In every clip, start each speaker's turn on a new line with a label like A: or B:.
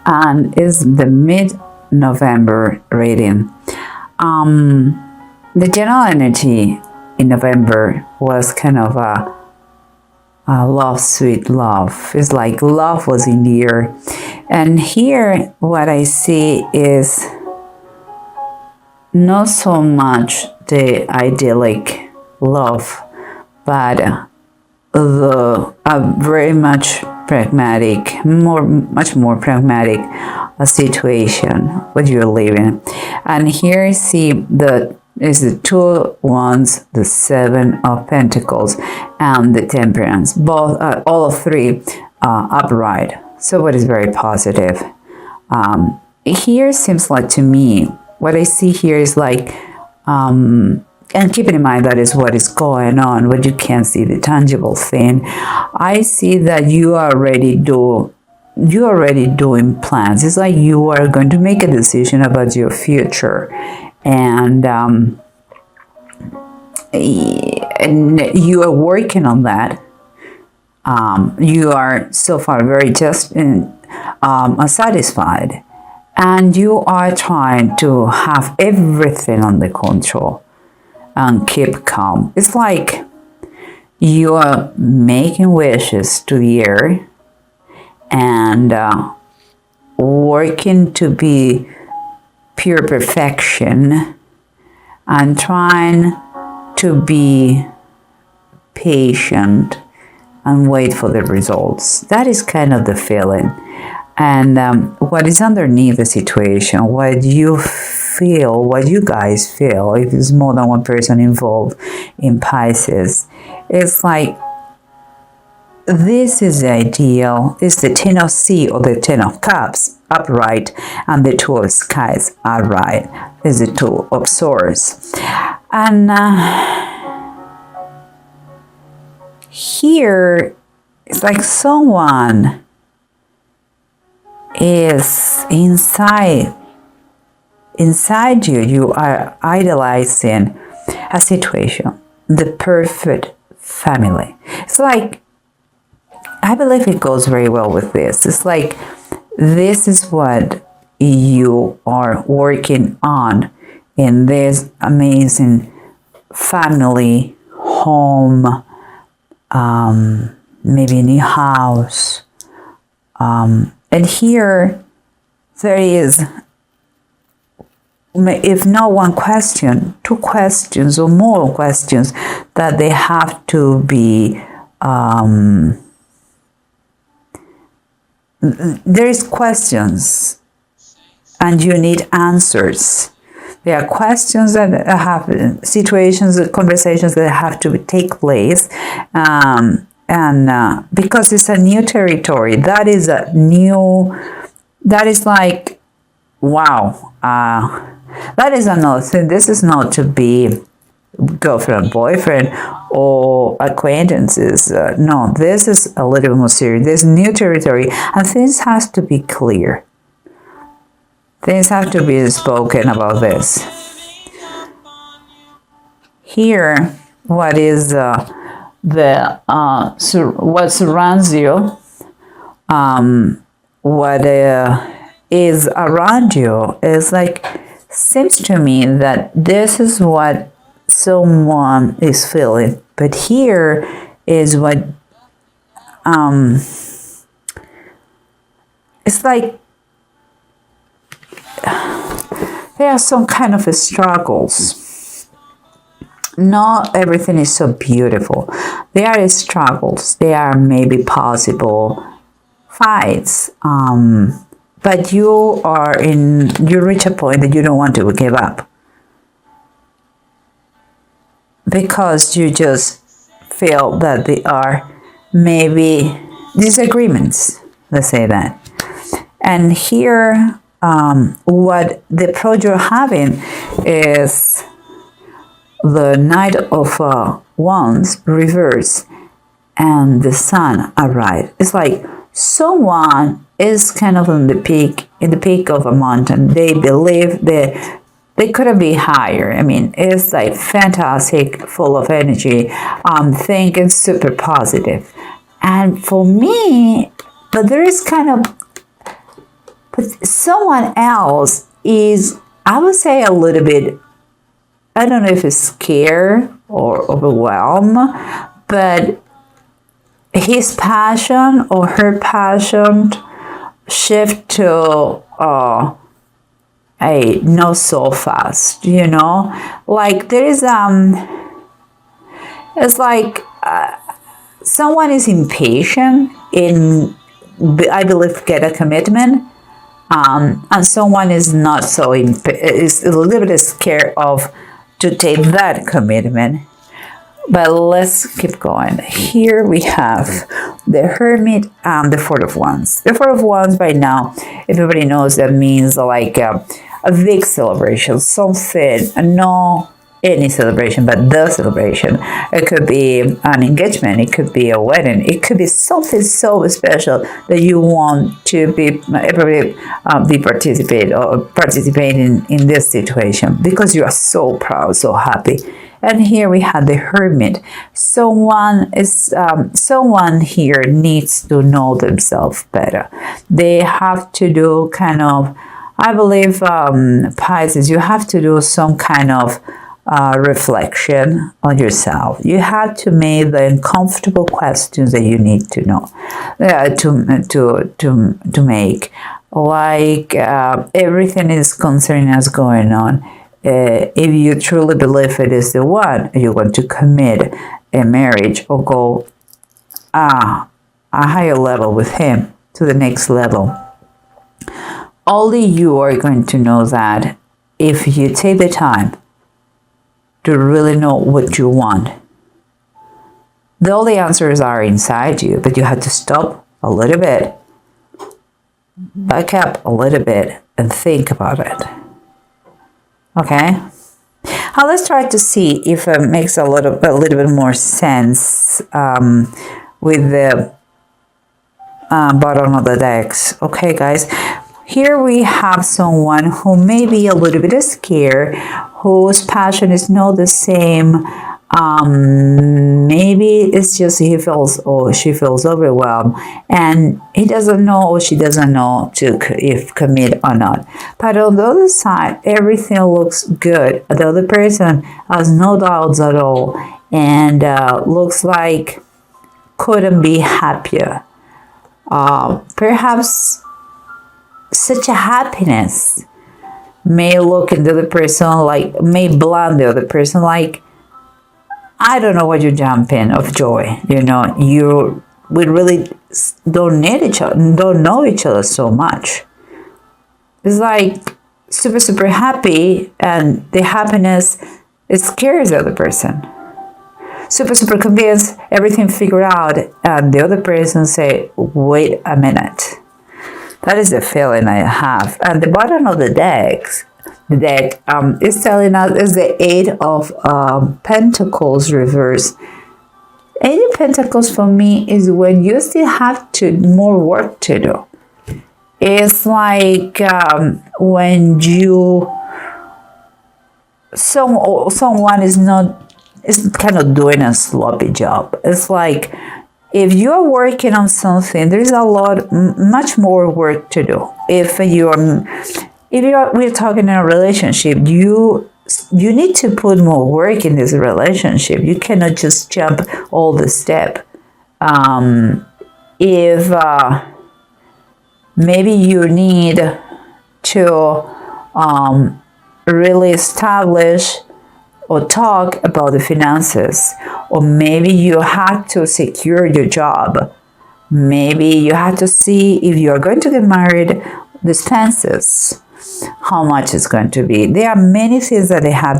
A: and is the mid-November reading. The general energy in November was kind of a love, sweet love. It's like love was in the air. And here what I see is not so much the idyllic love, but a very much pragmatic, much more pragmatic situation what you're living. And here I see the Two of Wands, the Seven of Pentacles, and the Temperance. Both, all three, upright. So what is very positive. Here seems like to me, what I see here is like, and keeping in mind that is what is going on, what you can't see, the tangible thing. I see that you are already doing plans. It's like you are going to make a decision about your future, and you are working on that. You are so far very just satisfied, and you are trying to have everything under control and keep calm. It's like you are making wishes to the air and working to be pure perfection and trying to be patient and wait for the results. That is kind of the feeling. And what is underneath the situation, what you feel, what you guys feel, if there's more than one person involved in Pisces, it's like this is the ideal. It's the Ten of Sea or the Ten of Cups upright, and the Two of Skies upright is the Two of Swords. And here it's like someone is inside you. You are idolizing a situation, the perfect family. It's like, I believe it goes very well with this. It's like, this is what you are working on in this amazing family, home, maybe a new house. And here there is, if not one question, two questions or more questions that they have to be, there is questions and you need answers. There are questions that have situations, conversations that have to take place. And because it's a new territory, that is like, wow, that is another thing. This is not to be girlfriend, boyfriend, or acquaintances. No, this is a little more serious. This new territory, and things has to be clear. Things have to be spoken about this. Here, what is what surrounds you, what is around you is like, seems to me that this is what someone is feeling, but here is what it's like there are some kind of struggles. Not everything is so beautiful. There are struggles. There are maybe possible fights. But you reach a point that you don't want to give up. Because you just feel that there are maybe disagreements, let's say that. And here, what the approach you're having is the Knight of Wands reverse and the Sun upright. It's like someone is kind of in the peak of a mountain. They believe that they couldn't be higher. I mean, it's like fantastic, full of energy, thinking super positive. And for me, but there is kind of Someone else is, I would say, a little bit, I don't know if it's scared or overwhelmed, but his passion or her passion shift to a not so fast, you know, like there is it's like someone is impatient in, I believe, get a commitment, and someone is not so is a little bit scared of to take that commitment. But let's keep going. Here we have the Hermit and the Four of Wands. The Four of Wands, by now, everybody knows that means like a big celebration, something, no any celebration, but the celebration. It could be an engagement, it could be a wedding, it could be something so special that you want to be everybody be participating in this situation because you are so proud, so happy. And here we have the Hermit. Someone here needs to know themselves better. They have to do kind of, I believe, Pisces, you have to do some kind of reflection on yourself. You have to make the uncomfortable questions that you need to know, to make. Like everything is concerning us going on. If you truly believe it is the one, you want to commit a marriage or go a higher level with him, to the next level. Only you are going to know that if you take the time to really know what you want. All the answers are inside you, but you have to stop a little bit, back up a little bit, and think about it. Okay? Now let's try to see if it makes a little bit more sense with the bottom of the decks. Okay, guys? Here we have someone who may be a little bit scared, whose passion is not the same. Maybe it's just he feels or she feels overwhelmed and he doesn't know or she doesn't know if commit or not. But on the other side, everything looks good. The other person has no doubts at all and looks like couldn't be happier. Perhaps such a happiness may look in the other person like, may blind the other person like, I don't know what you're jumping of joy. You know, we really don't need each other, don't know each other so much. It's like super, super happy, and the happiness, it scares the other person. Super, super convinced, everything figured out, and the other person say, wait a minute. That is the feeling I have. And the bottom of the deck is telling us is the Eight of Pentacles reverse. Eight of Pentacles for me is when you still have more work to do. It's like when someone is kind of doing a sloppy job. It's like if you're working on something, there's much more work to do. If we're talking in a relationship, you need to put more work in this relationship. You cannot just jump all the step. If maybe you need to really establish or talk about the finances, or maybe you have to secure your job. Maybe you have to see if you are going to get married, the expenses, how much it's going to be. There are many things that they have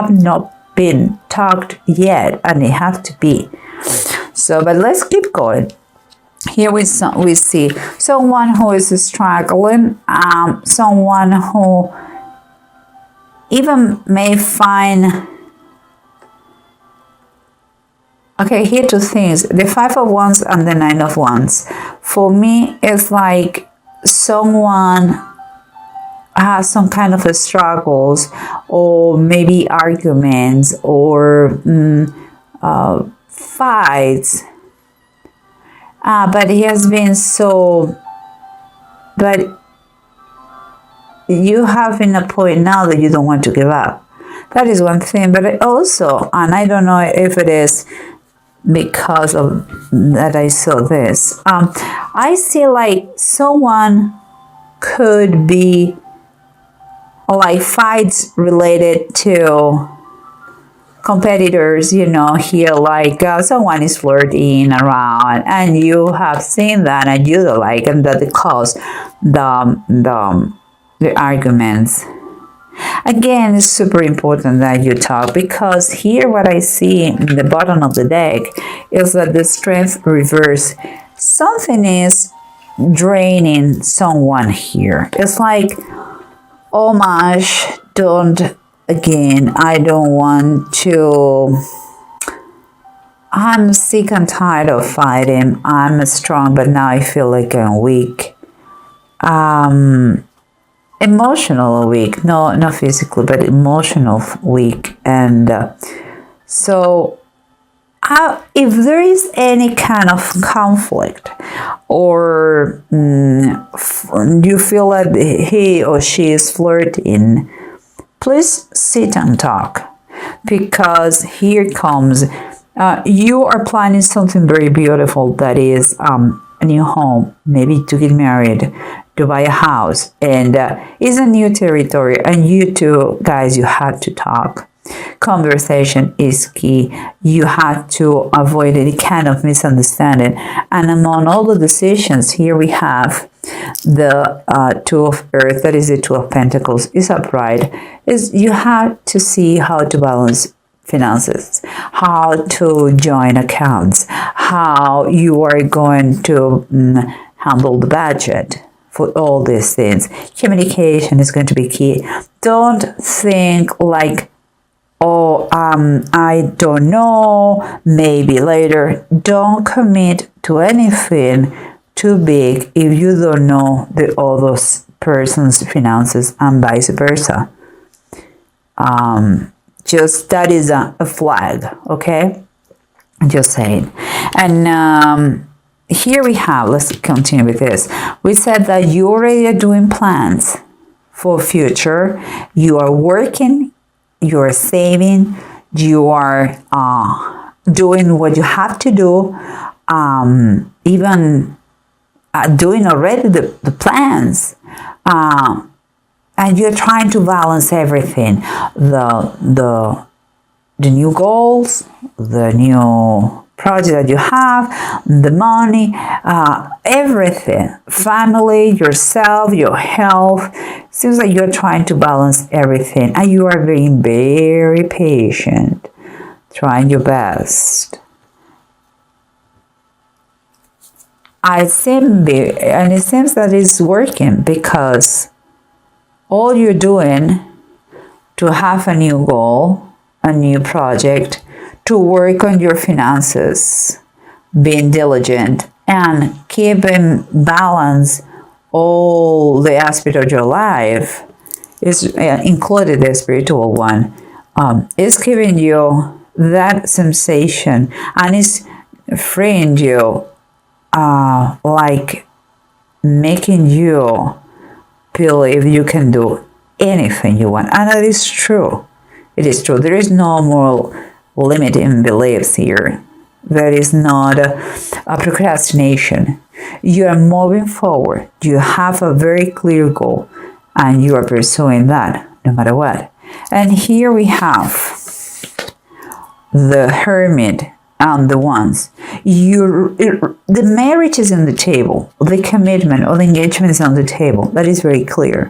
A: not been talked yet, and they have to be. So, but let's keep going. Here we see someone who is struggling, someone who even may find. Okay, here two things: the Five of Wands and the Nine of Wands. For me, it's like someone has some kind of struggles, or maybe arguments, or fights. But he has been so but you have in a point now that you don't want to give up. That is one thing. But I also, and I don't know if it is because of that I saw this, I see like someone could be like fights related to competitors, here, like someone is flirting around and you have seen that and you don't like, and that cause the arguments. Again, it's super important that you talk, because here what I see in the bottom of the deck is that the strength reverse. Something is draining someone here. It's like, oh my, I don't want to, I'm sick and tired of fighting. I'm strong, but now I feel like I'm weak. Emotional weak, no, not physically, but emotional weak. And so if there is any kind of conflict, or you feel that he or she is flirting, please sit and talk, because here comes, you are planning something very beautiful, that is a new home, maybe to get married, to buy a house, and it's a new territory, and you two guys, you have to talk. Conversation is key. You have to avoid any kind of misunderstanding. And among all the decisions, here we have the Two of Earth, that is the Two of Pentacles, is upright. Is you have to see how to balance finances, how to join accounts, how you are going to handle the budget. For all these things, communication is going to be key. Don't think like, oh, I don't know, maybe later. Don't commit to anything too big if you don't know the other person's finances, and vice versa. Just that is a flag, okay? Just saying. And here we have, let's continue with this. We said that you already are doing plans for future. You are working, you are saving, you are doing what you have to do, even doing already the plans. And you're trying to balance everything. The new goals, the new project that you have, the money, everything, family, yourself, your health. Seems like you're trying to balance everything, and you are being very patient, trying your best. And it seems that it's working, because all you're doing to have a new goal, a new project, to work on your finances, being diligent, and keeping balance all the aspects of your life, is included the spiritual one, is giving you that sensation, and is freeing you, like making you believe you can do anything you want. And that is true. It is true. There is no more limiting beliefs here. There is not a procrastination. You are moving forward. You have a very clear goal, and you are pursuing that no matter what. And here we have the Hermit and the Wands. The marriage is on the table. The commitment or the engagement is on the table. That is very clear.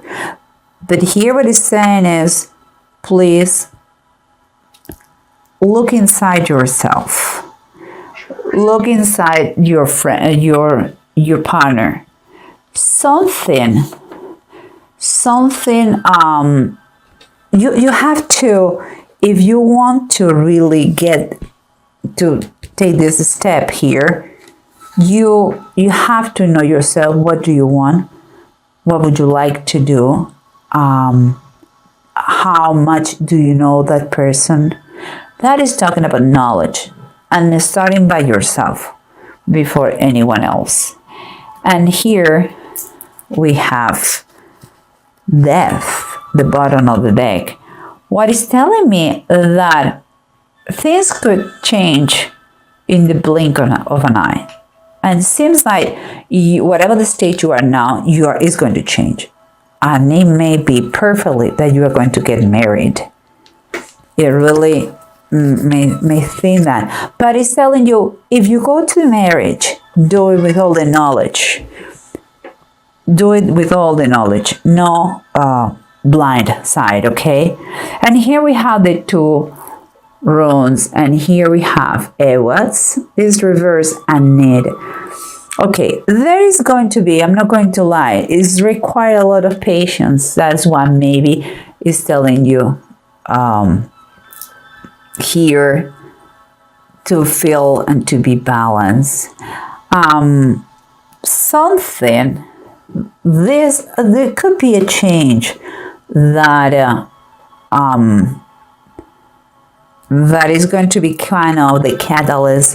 A: But here what it's saying is, please look inside yourself. Look inside your friend, your partner. Something. You have to, if you want to really get to take this step here, you have to know yourself. What do you want? What would you like to do? How much do you know that person? That is talking about knowledge, and starting by yourself before anyone else. And here we have death, the bottom of the deck. What is telling me that things could change in the blink of an eye. And it seems like whatever the state you are now, is going to change. And it may be perfectly that you are going to get married. It really may think that. But it's telling you, if you go to marriage, do it with all the knowledge. Do it with all the knowledge. No blind side, okay? And here we have the two runes, and here we have Ewas, this reverse and need. Okay, there is going to be, I'm not going to lie, it's require a lot of patience. That's what maybe is telling you here, to feel and to be balanced. Something, there could be a change that that is going to be kind of the catalyst,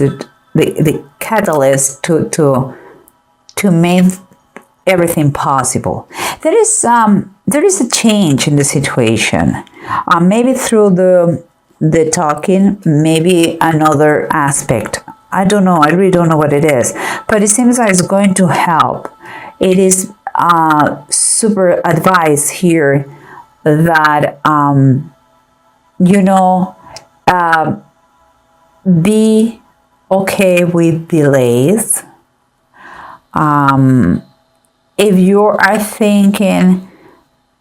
A: the catalyst to make everything possible. There is a change in the situation, maybe through the talking, maybe another aspect. I don't know. I really don't know what it is, but it seems like it's going to help. It is super advice here that you know. Be okay with delays. If you are thinking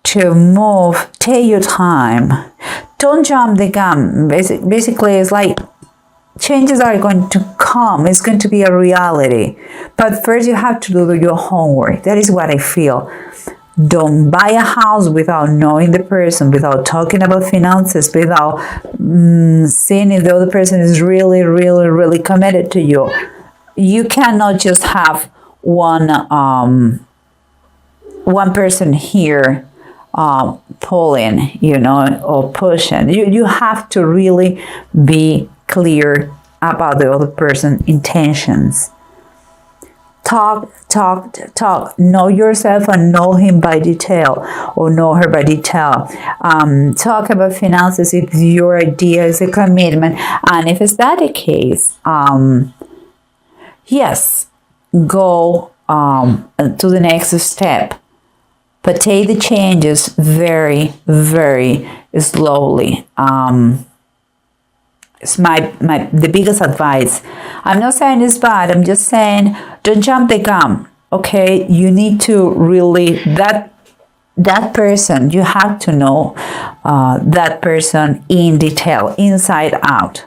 A: to move, take your time. Don't jump the gun. Basically, it's like changes are going to come. It's going to be a reality. But first you have to do your homework. That is what I feel. Don't buy a house without knowing the person, without talking about finances, without seeing if the other person is really, really, really committed to you. You cannot just have one person here pulling, or pushing. You have to really be clear about the other person's intentions. Talk. Know yourself and know him by detail, or know her by detail. Talk about finances if your idea is a commitment. And if it's that the case, yes, go to the next step. But take the changes very, very slowly. It's the biggest advice. I'm not saying it's bad. I'm just saying don't jump the gun. Okay, you need to really that person. You have to know that person in detail, inside out.